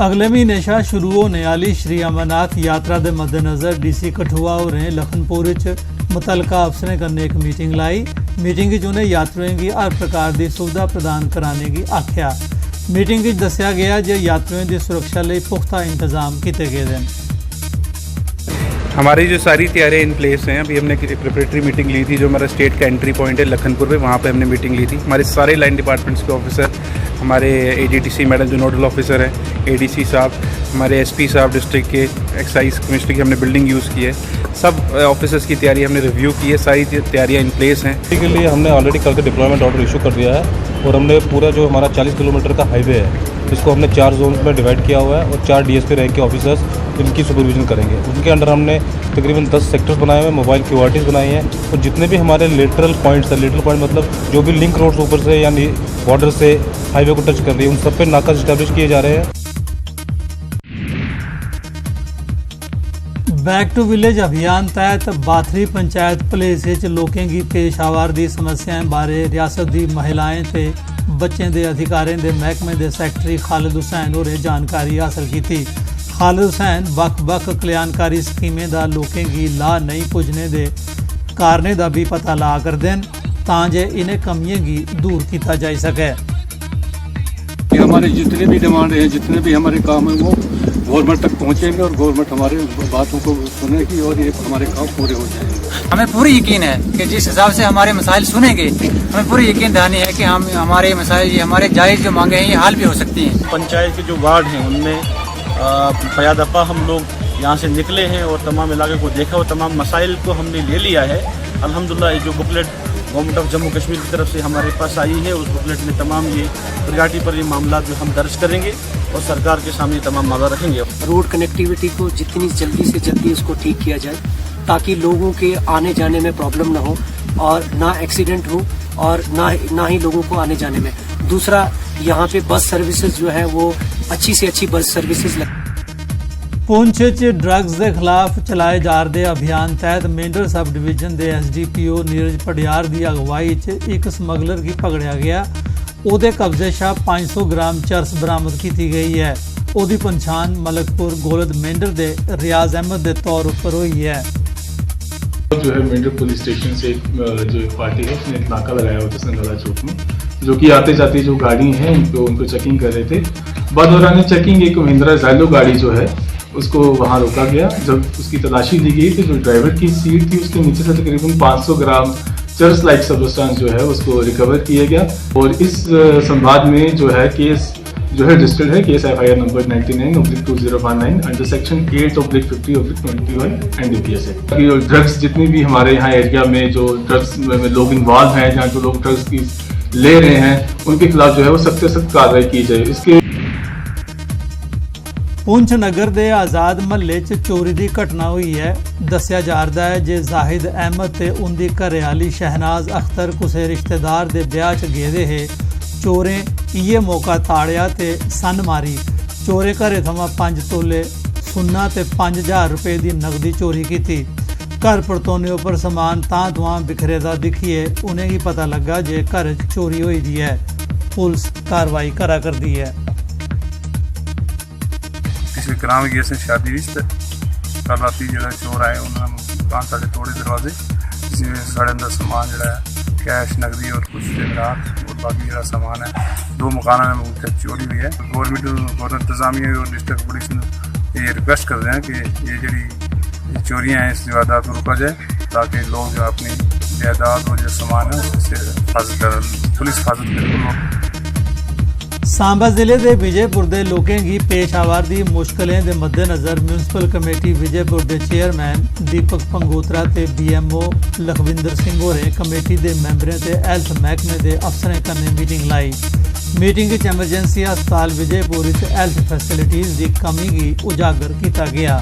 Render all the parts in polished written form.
अगले महीने शा शुरू होने वाली श्री अमरनाथ यात्रा के मद्देनज़र डीसी कठुआ होरें लखनपुर मुतलका अफसरें कन्नै एक मीटिंग लाई। मीटिंग च उन्हें यात्रुओं की हर प्रकार की सुविधा प्रदान कराने की आख्या। मीटिंग च दस्सिया गया जे यात्रुओं की सुरक्षा लिए पुख्ता इंतजाम किए गए हैं। हमारी जो सारी तैयारियाँ इन प्लेस हैं। अभी हमने प्रिपरेटरी मीटिंग ली थी, जो हमारा स्टेट का एंट्री पॉइंट है लखनपुर पे, वहाँ पे हमने मीटिंग ली थी। हमारे सारे लाइन डिपार्टमेंट्स के ऑफिसर, हमारे एडीटीसी मैडम जो नोडल ऑफिसर हैं, एडीसी साहब, हमारे एसपी साहब डिस्ट्रिक्ट के, एक्साइज कमिश्नर की हमने बिल्डिंग यूज़ की है। सब ऑफिसर्स की तैयारी हमने रिव्यू की है, सारी तैयारियाँ इन प्लेस हैं। इसके लिए हमने ऑलरेडी कल के डिप्लॉयमेंट ऑर्डर इशू कर दिया है और हमने पूरा जो हमारा 40 किलोमीटर का हाईवे है इसको हमने 4 जोन्स में डिवाइड किया हुआ है और 4 डीएसपी रैंक के ऑफिसर्स इनकी सुपरविजन करेंगे। उनके अंडर हमने तकरीबन 10 सेक्टर्स बनाए हुए हैं, मोबाइल क्यूआरटीज़ बनाई हैं और जितने भी हमारे लेटरल पॉइंट्स हैं, लेटरल पॉइंट मतलब जो भी लिंक रोड्स ऊपर से यानी बॉर्डर से हाईवे को टच कर रही है, उन सब पे नाका इस्टेब्लिश किए जा रहे हैं। बैक टू विलेज अभियान तहत बाथरी पंचायत प्लेस लोकें की पेश आवारदी समस्याएं बारे रियासत की महिलाएं ते बच्चों के अधिकारें के महकमे के सैकटरी खालिद हुसैन होरें जानकारी हासिल की थी। खालिद हुसैन बख कल्याणकारी स्कीमें का लोकें की लाह नहीं पुजने के कारणों का भी पता ला कर दें ताजे इन्हें कमियों की दूर किया जा सके। हमारे जितने भी डिमांड हैं, जितने भी हमारे काम हैं, वो गवर्नमेंट तक पहुंचेंगे और गवर्नमेंट हमारे बातों को सुनेगी और ये हमारे काम पूरे हो जाएंगे। हमें पूरी यकीन है कि जिस हिसाब से हमारे मसाइल सुनेंगे, हमें पूरी यकीन दहानी है कि हम हमारे मसाइल, हमारे जायज़ जो मांगे हैं, ये हल भी हो सकती हैं। पंचायत के जो वार्ड हैं उनमें फ़याद दफ़ा हम लोग यहाँ से निकले हैं और तमाम इलाके को देखा और तमाम मसाइल को हमने ले लिया है। अल्हम्दुलिल्लाह जो booklet government of Jammu Kashmir की तरफ से हमारे पास आई है, उस बुकलेट में तमाम ये प्रियॉरिटी पर ये मामला जो हम दर्ज करेंगे और सरकार के सामने तमाम मामला रखेंगे। रोड कनेक्टिविटी को जितनी जल्दी से जल्दी उसको ठीक किया जाए ताकि लोगों के आने जाने में प्रॉब्लम ना हो और ना एक्सीडेंट हो और ना ही लोगों को आने जाने में। दूसरा, यहाँ पे बस सर्विसेज जो है वो अच्छी से अच्छी बस सर्विसेज पुंछ च ड्रग्स के खिलाफ चलाए जा रहे अभियान तहत मेंढर सब डिवीजन के SDPO नीरज पडियार की अगवाई च एक स्मगलर की पकड़िया गया। ਉਹਦੇ कब्जे शा 500 ग्राम चरस बरामद की गई है। ਉਹਦੀ पहचान मलकपुर गोलद मेंढर के रियाज अहमद के तौर पर हुई है। जो है मेंढर पुलिस स्टेशन से जो एक पार्टी है उसने एक नाका लगाया हुआ था संगला चौक में, जो कि आते जाते जो गाड़ी है उनको चेकिंग कर रहे थे। बाद दौरान चेकिंग एक महिंद्रा ज़ाइलो गाड़ी जो है उसको वहाँ रोका गया। जब उसकी तलाशी ली गई तो जो ड्राइवर की सीट थी उसके नीचे से तकरीबन 500 ग्राम चरस लाइक सब्सटेंस जो है उसको रिकवर किया गया और इस संवाद में जो है केस जो है रजिस्टर्ड है, case FIR number 99/2019 under section 8/50/21 NDPS है। ड्रग्स जितनी भी हमारे यहाँ एरिया में जो ड्रग्स में लोग इन्वॉल्व हैं, जहाँ जो लोग ड्रग्स की ले रहे हैं, उनके खिलाफ जो है वो सख्त से सख्त कार्रवाई की जाए। इसके पुंछ नगर के आज़ाद महल्ले च चोरी की घटना हुई है। दस्सिया जा रहा है जे जाहिद अहमद ते उनकी घरेआली शहनाज अख्तर कुछ रिश्तेदार के ब्याह च गेदे हे। चोरें इये मौका ताड़िया ते सन मारी। चोरें घरे थमां 5 तोले सुन्ना ते 5000 रुपए की नकदी चोरी की। घर परतोने उपर समान तां तुआं बिखरे दा दिखिए उन्हें पता लगा जे घर चोरी हुई दी है। पुलिस कार्रवाई करा करदी है। किसी ग्राम गए से शादी हुई कल राती जो चोर आए उन्होंने दुकान साढ़े तोड़े दरवाजे, जिसमें साढ़े अंदर सामान जो है कैश नकदी और कुछ जेवरात और बाकी जो सामान है 2 मकानों में चोरी हुई है। गवर्नमेंट इंतजामिया और डिस्ट्रिक्ट पुलिस ने ये रिक्वेस्ट कर रहे हैं कि ये जी चोरियाँ हैं इस वारदात को रोका जाए ताकि लोग जो अपनी जायदाद और जो सामान है उससे पुलिस हिफाजत करे। सांबा जिले के विजयपुर के लोगों की पेश आवारदी मुश्किलें के मद्देनज़र म्यूनसिपल कमेटी विजयपुर के चेयरमैन दीपक पंगोत्रा ते BMO लखविंदर सिंह होरें कमेटी के मैंबरों ते हेल्थ महकमे के अफसरें कन्नै मीटिंग लाई। मीटिंग एमरजेंसी अस्पताल विजयपुर हेल्थ फैसिलिटीज़ की कमी की उजागर किया गया।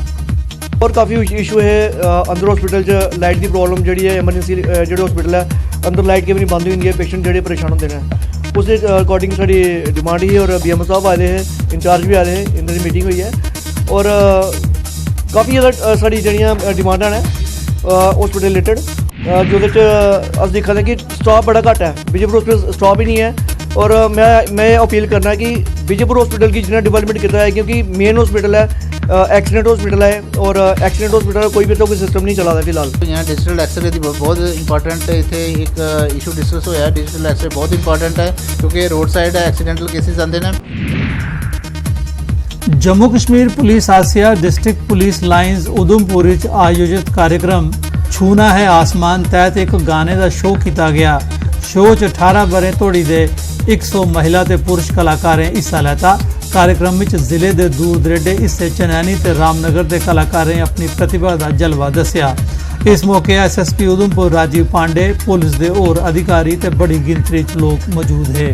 और काफ़ी इशू है अंदर हॉस्पिटल च लाइट की प्रॉब्लम जी है। एमरजेंसी जो हॉस्पिटल है अंदर लाइट केवल बंद हुई है, पेशेंट जोड़े परेशान होते हैं। उस अकॉर्डिंग साड़ी डिमांड ही और BMO साहब आए हैं, इंचार्ज भी आए हैं, इन्होंने मीटिंग हुई है और काफ़ी ज़्यादा साड़ी जड़ियाँ डिमांडा ने हॉस्पिटल रिलेटेड जो अस दिक्खा दे कि स्टाफ बड़ा घट है। विजयपुर हॉस्पिटल स्टाफ ही नहीं है और मैं अपील करना कि विजयपुर हॉस्पिटल की जिन्हें डिवेलपमेंट किया है, क्योंकि मेन हॉस्पिटल है, एक्सीडेंट हॉस्पिटल है, और एक्सीडेंट हॉस्पिटल कोई भी तो कोई सिस्टम नहीं चला फिलहाल। यहाँ डिजिटल एक्सरे की बहुत इंपॉर्टेंट इतने एक इशू डिस्कस होया। डिजिटल एक्सरे बहुत इंपॉर्टेंट है क्योंकि रोड साइड एक्सीडेंटल केसेस आते हैं। जम्मू कश्मीर पुलिस आसिया डिस्ट्रिक्ट पुलिस लाइन्स उधमपुर विच आयोजित कार्यक्रम छूना है आसमान तहत एक गाने का शो किया गया। शो च 18 बरे धोड़ी दे 100 महिला ते पुरुष कलाकारें हिस्सा लैता। कार्यक्रम में जिले के दूर दरेडे हिस्से चनैनी ते रामनगर के कलाकारें अपनी प्रतिभा का जलवा दसिया। इस मौके SSP उधमपुर राजीव पांडे, पुलिस के होर अधिकारी ते बड़ी गिनतरी च लोग मौजूद है।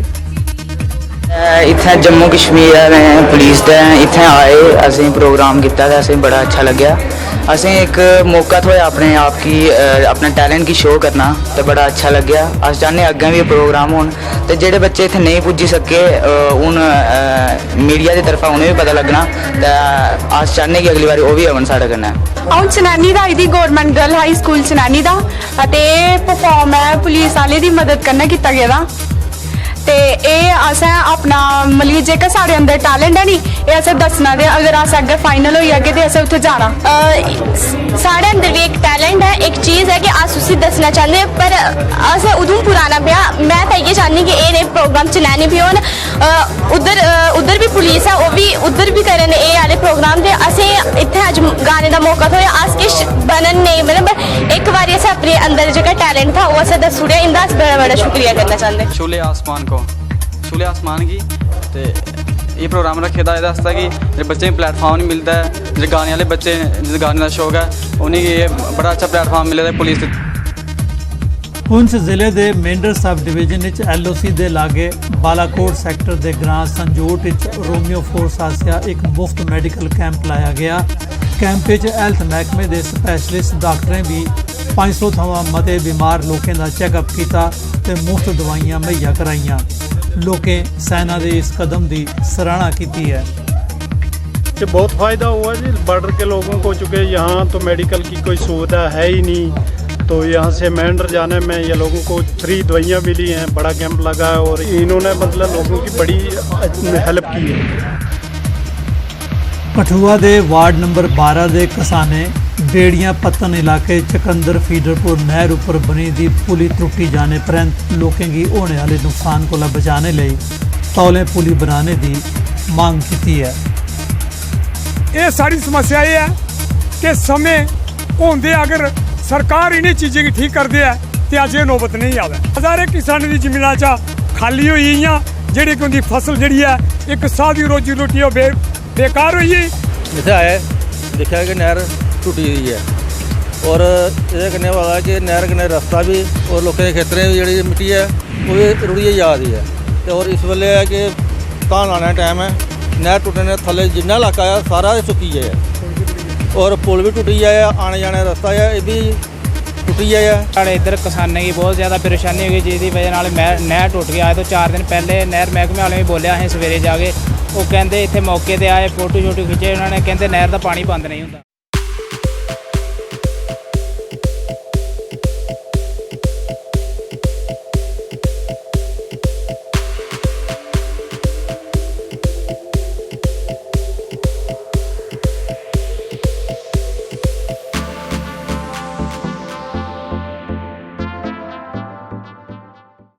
इत्थे जम्मू कश्मीर पुलिस दे इत्थे आए, असें प्रोग्राम किया, असें बड़ा अच्छा लग्या। असें एक मौका थोया अपने आप की अपने टैलेंट की शो करना, तो बड़ा अच्छा लग्या। अस चाहते अग्गें भी प्रोग्राम होन, तो जेह्ड़े बच्चे इत्थे नहीं पुज्जी सके हूँ मीडिया की तरफा उन्हें भी पता लगना, तो अस चाहते कि अगली बार वो भी आवन साढ़े कन्नै। अ'ऊं चनैनी दा इदी government girl high school Chenani दा ते परफॉर्म है पुलिस आह्ले दी मदद कन्नै कीता गेदा। ते एह् असें अपना मतलब जेह्का साढ़े अंदर टैलेंट है नी, एह् असें दस्सना, ते अगर अस अग्गें फाइनल होई जागे ते असें उत्थै जाना। साढ़े अंदर भी एक टैलेंट है, एक चीज़ है कि अस उसी दस्सना चाहते हैं, पर असें उधमपुर आना पेआ। मैं तो इ'यै चाह्न्नी कि एह् प्रोग्राम चनैनी भी होन, उद्धर भी पुलिस है, ओह् भी उद्धर भी करन एह् आह्ले प्रोग्राम, ते असें इत्थै अज्ज गाने दा मौका थ्होया। अस किश बनन नेईं, मतलब एक बारी असें अपने अंदर जेह्का टैलेंट था ओह् असें दस्सी ओड़ेआ। इंदा अस बड़ा बड़ा शुक्रिया करना चाहते। छूले आसमान की ते ये प्रोग्राम रखे दा एह्दे आस्तै कि जेह्ड़े बच्चें गी प्लेटफार्म नहीं मिलता है, जेह्ड़े गाने वाले बच्चे जिस गाने का शौक है उन्हेंगी ये बड़ा अच्छा प्लेटफार्म मिले दा पुलिस। पुंछ जिले के मेंढर सब डिवीजन LOC के लागे बालाकोट सैक्टर के ग्रां संजोट रोमियो फोर्स आसिया एक मुफ्त मैडिकल कैंप लाया गया। कैंप हैल्थ महकमे के स्पैशलिस्ट डॉक्टरें भी 500 थमां मते बीमार लोगों का चैकअप किया ते मुफ्त दवाइयां मुहैया कराइयां। लोगों सेना के इस कदम की सराहना की है। कि बहुत फ़ायदा हुआ जी बॉर्डर के लोगों को, चूँकि यहाँ तो मेडिकल की कोई सुविधा है ही नहीं, तो यहाँ से मेंढर जाने में ये लोगों को फ्री दवाइयाँ मिली हैं। बड़ा कैंप लगा है और इन्होंने मतलब लोगों की बड़ी हेल्प की है। कठुआ के वार्ड नंबर 12 के कसाने बेड़ियां पत्तन इलाके चकंदर फीडरपुर नहर उपर बनी दी पुली त्रुटी जाने परंत लोगों की होने वाले नुकसान को बचाने लई तौले पुली बनाने की मांग की है। ये सारी समस्या ये है कि समय होंदे अगर सरकार इन्हीं चीज़ों की ठीक कर दे तो अज ये नौबत नहीं आवे। हज़ारे किसानों की जमीन खाली हुई जी उनकी फसल जी है एक साह की रोजी रोटी बेकार हुई। इतने आए देखा कि नहर टुटी हुई है और ये कन्नै वाला कि नहर कन्नै रस्ता भी और लोगों के खेतरें भी जी मिट्टी है वो भी रुड़िए जा रही है। तो और इस वेले है कि धान लाने टाइम है, नहर टुटने थले जिन्ना इलाका है सारा सुक्की है और पुल भी टुटी है, आने जाने रस्ता है ये भी टुटी है। साढ़े इधर किसानों की बहुत ज़्यादा परेशानी हो गई जिसकी वजह नहर टुट गया। तो 4 दिन पहले नहर महकमे वाले भी बोलिया असें सवेरे जाके, वो कहते इतने मौके पर आए फोटो शोटो खिंचे, उन्होंने कहते नहर का पानी बंद नहीं होता।